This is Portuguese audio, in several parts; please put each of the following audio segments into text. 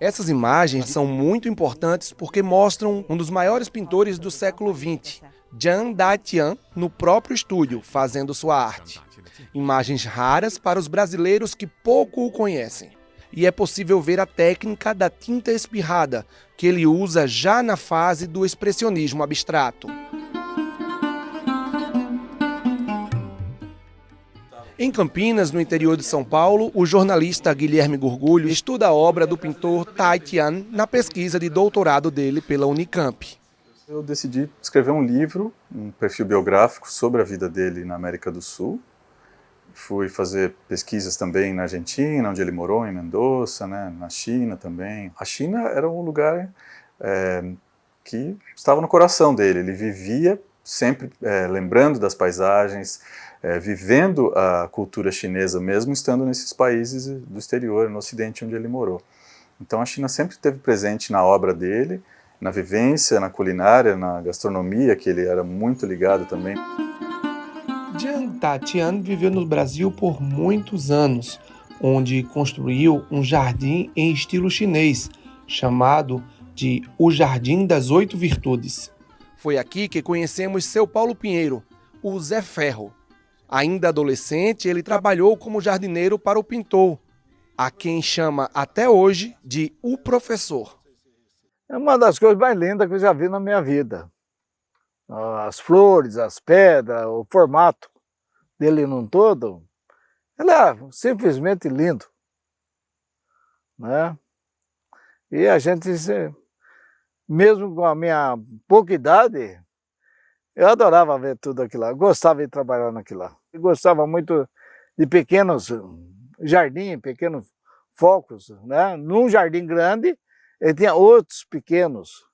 Essas imagens são muito importantes porque mostram um dos maiores pintores do século XX, Jean Da-Tian, no próprio estúdio, fazendo sua arte. Imagens raras para os brasileiros que pouco o conhecem. E é possível ver a técnica da tinta espirrada, que ele usa já na fase do expressionismo abstrato. Em Campinas, no interior de São Paulo, o jornalista Guilherme Gorgulho estuda a obra do pintor Da-Tian na pesquisa de doutorado dele pela Unicamp. Eu decidi escrever um livro, um perfil biográfico sobre a vida dele na América do Sul. Fui fazer pesquisas também na Argentina, onde ele morou, em Mendoza, né, na China também. A China era um lugar que estava no coração dele. Ele vivia sempre lembrando das paisagens, vivendo a cultura chinesa, mesmo estando nesses países do exterior, no Ocidente, onde ele morou. Então a China sempre esteve presente na obra dele, na vivência, na culinária, na gastronomia, que ele era muito ligado também. Jean Da-Tian viveu no Brasil por muitos anos, onde construiu um jardim em estilo chinês, chamado de O Jardim das 8 Virtudes. Foi aqui que conhecemos seu Paulo Pinheiro, o Zé Ferro. Ainda adolescente, ele trabalhou como jardineiro para o pintor, a quem chama até hoje de o professor. É uma das coisas mais lindas que eu já vi na minha vida. As flores, as pedras, o formato dele num todo, ele é simplesmente lindo, né? E a gente, mesmo com a minha pouca idade, eu adorava ver tudo aquilo lá, gostava de trabalhar naquilo lá. Eu gostava muito de pequenos jardins, pequenos focos, né? Num jardim grande, ele tinha outros pequenos,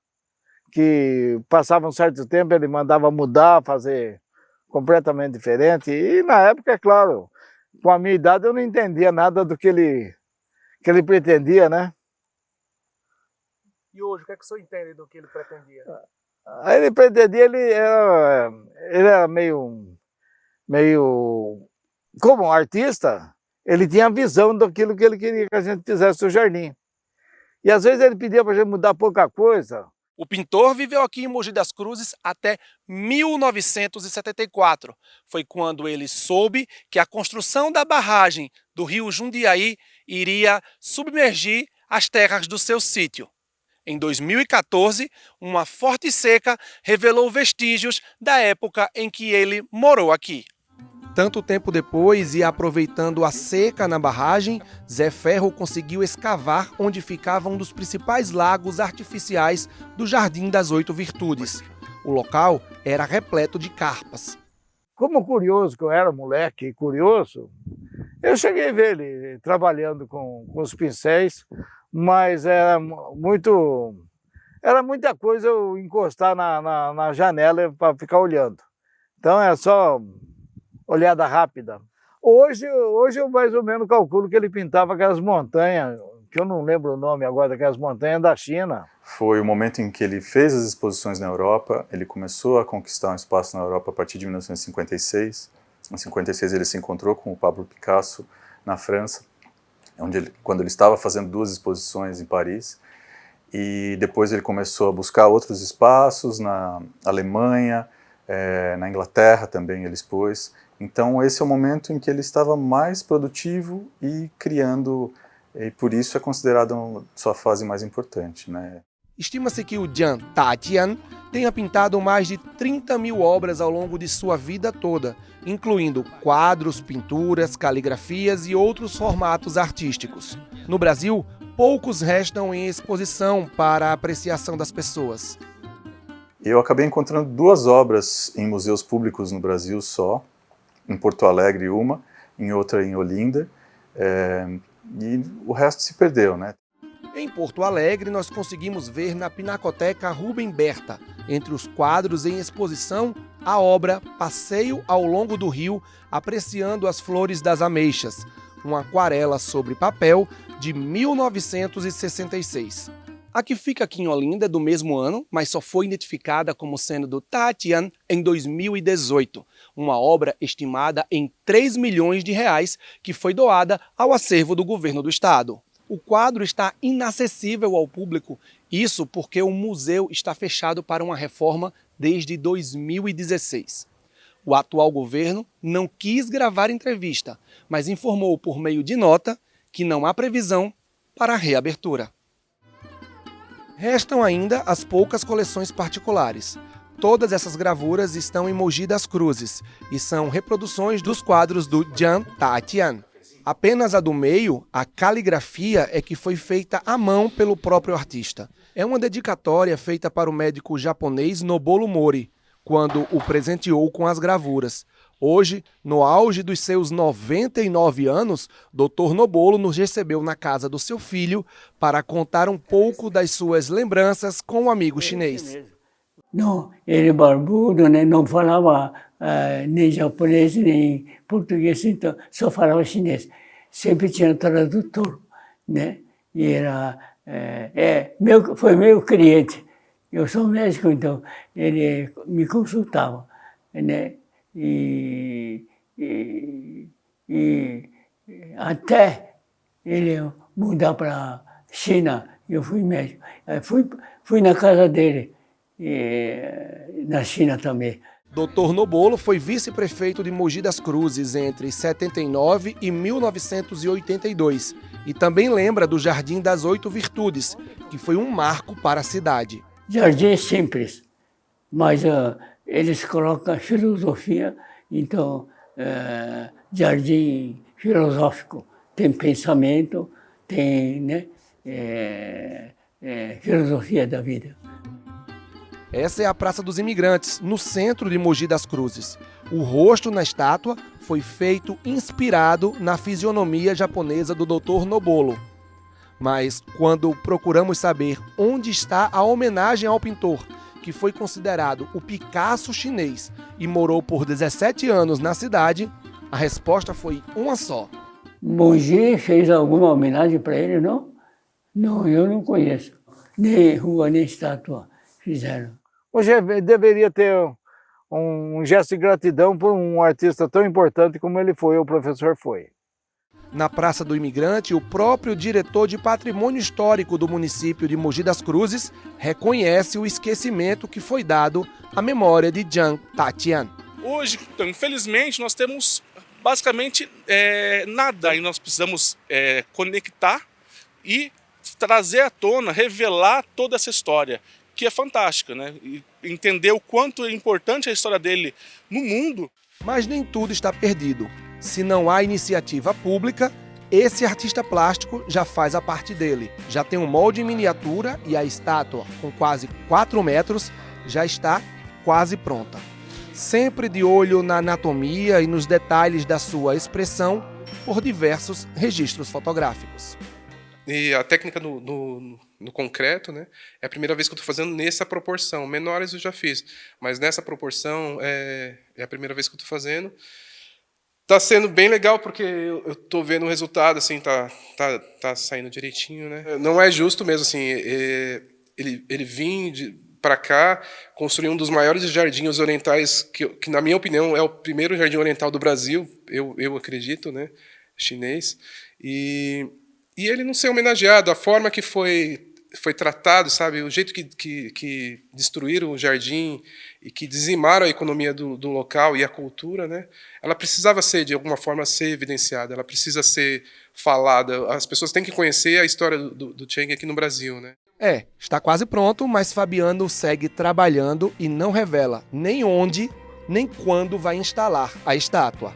que passavam um certo tempo, ele mandava mudar, fazer completamente diferente. E na época, é claro, com a minha idade eu não entendia nada do que ele pretendia, né? E hoje, o que é que o senhor entende do que ele pretendia? Aí ele pretendia, ele era meio como um artista, ele tinha a visão daquilo que ele queria que a gente fizesse no jardim. E às vezes ele pedia para a gente mudar pouca coisa. O pintor viveu aqui em Mogi das Cruzes até 1974. Foi quando ele soube que a construção da barragem do rio Jundiaí iria submergir as terras do seu sítio. Em 2014, uma forte seca revelou vestígios da época em que ele morou aqui. Tanto tempo depois, e aproveitando a seca na barragem, Zé Ferro conseguiu escavar onde ficava um dos principais lagos artificiais do Jardim das 8 Virtudes. O local era repleto de carpas. Como curioso que eu era, moleque curioso, eu cheguei a ver ele trabalhando com os pincéis, mas era muita coisa eu encostar na janela para ficar olhando. Então é só olhada rápida. Hoje eu mais ou menos calculo que ele pintava aquelas montanhas, que eu não lembro o nome agora, daquelas montanhas da China. Foi o momento em que ele fez as exposições na Europa, ele começou a conquistar um espaço na Europa a partir de 1956. Em 56 ele se encontrou com o Pablo Picasso na França, quando ele estava fazendo 2 exposições em Paris. E depois ele começou a buscar outros espaços na Alemanha, na Inglaterra também ele expôs. Então esse é o momento em que ele estava mais produtivo e criando, e por isso é considerado sua fase mais importante, né? Estima-se que o Jean Da-Tian tenha pintado mais de 30 mil obras ao longo de sua vida toda, incluindo quadros, pinturas, caligrafias e outros formatos artísticos. No Brasil, poucos restam em exposição para a apreciação das pessoas. Eu acabei encontrando 2 obras em museus públicos no Brasil só, em Porto Alegre uma, em outra em Olinda, e o resto se perdeu, né? Em Porto Alegre, nós conseguimos ver na Pinacoteca Rubem Berta, entre os quadros em exposição, a obra Passeio ao Longo do Rio, apreciando as flores das ameixas, uma aquarela sobre papel de 1966. A que fica aqui em Olinda, do mesmo ano, mas só foi identificada como sendo do Da-Tian em 2018, uma obra estimada em R$ 3 milhões que foi doada ao acervo do governo do estado. O quadro está inacessível ao público, isso porque o museu está fechado para uma reforma desde 2016. O atual governo não quis gravar entrevista, mas informou por meio de nota que não há previsão para a reabertura. Restam ainda as poucas coleções particulares. Todas essas gravuras estão em Mogi das Cruzes e são reproduções dos quadros do Jean Tatian. Apenas a do meio, a caligrafia, é que foi feita à mão pelo próprio artista. É uma dedicatória feita para o médico japonês Nobolo Mori, quando o presenteou com as gravuras. Hoje, no auge dos seus 99 anos, Dr. Nobolo nos recebeu na casa do seu filho para contar um pouco das suas lembranças com o amigo chinês. Não, ele barbudo, né? Não falava nem japonês, nem português, então só falava chinês. Sempre tinha tradutor, né? E era, foi meu cliente. Eu sou médico, então ele me consultava, né? E até ele mudar para China, eu fui médico. Fui na casa dele, na China também. Dr. Nobolo foi vice-prefeito de Mogi das Cruzes entre 79 e 1982 e também lembra do Jardim das 8 Virtudes, que foi um marco para a cidade. Jardim simples, mas eles colocam filosofia, então jardim filosófico, tem pensamento, tem, né, filosofia da vida. Essa é a Praça dos Imigrantes, no centro de Mogi das Cruzes. O rosto na estátua foi feito inspirado na fisionomia japonesa do Dr. Nobolo. Mas quando procuramos saber onde está a homenagem ao pintor, que foi considerado o Picasso chinês e morou por 17 anos na cidade, a resposta foi uma só. Mogi fez alguma homenagem para ele, não? Não, eu não conheço. Nem rua, nem estátua fizeram. Hoje deveria ter um gesto de gratidão por um artista tão importante como ele foi, o professor foi. Na Praça do Imigrante, o próprio diretor de Patrimônio Histórico do município de Mogi das Cruzes reconhece o esquecimento que foi dado à memória de Jean Tatian. Hoje, então, infelizmente, nós temos basicamente nada. E nós precisamos conectar e trazer à tona, revelar toda essa história, que é fantástica, né? E entender o quanto é importante a história dele no mundo. Mas nem tudo está perdido. Se não há iniciativa pública, esse artista plástico já faz a parte dele. Já tem um molde em miniatura e a estátua, com quase 4 metros, já está quase pronta. Sempre de olho na anatomia e nos detalhes da sua expressão por diversos registros fotográficos. E a técnica no concreto, né, é a primeira vez que eu estou fazendo nessa proporção. Menores eu já fiz, mas nessa proporção é a primeira vez que eu estou fazendo. Está sendo bem legal porque eu estou vendo o resultado, assim, tá saindo direitinho, né? Não é justo mesmo, assim, ele vir para cá, construir um dos maiores jardins orientais, que na minha opinião é o primeiro jardim oriental do Brasil, eu acredito, né, chinês, e ele não ser homenageado, a forma que foi tratado, sabe, o jeito que destruíram o jardim e que dizimaram a economia do local e a cultura, né, ela precisava ser, de alguma forma, ser evidenciada, ela precisa ser falada, as pessoas têm que conhecer a história do Cheng aqui no Brasil, né. Está quase pronto, mas Fabiano segue trabalhando e não revela nem onde, nem quando vai instalar a estátua.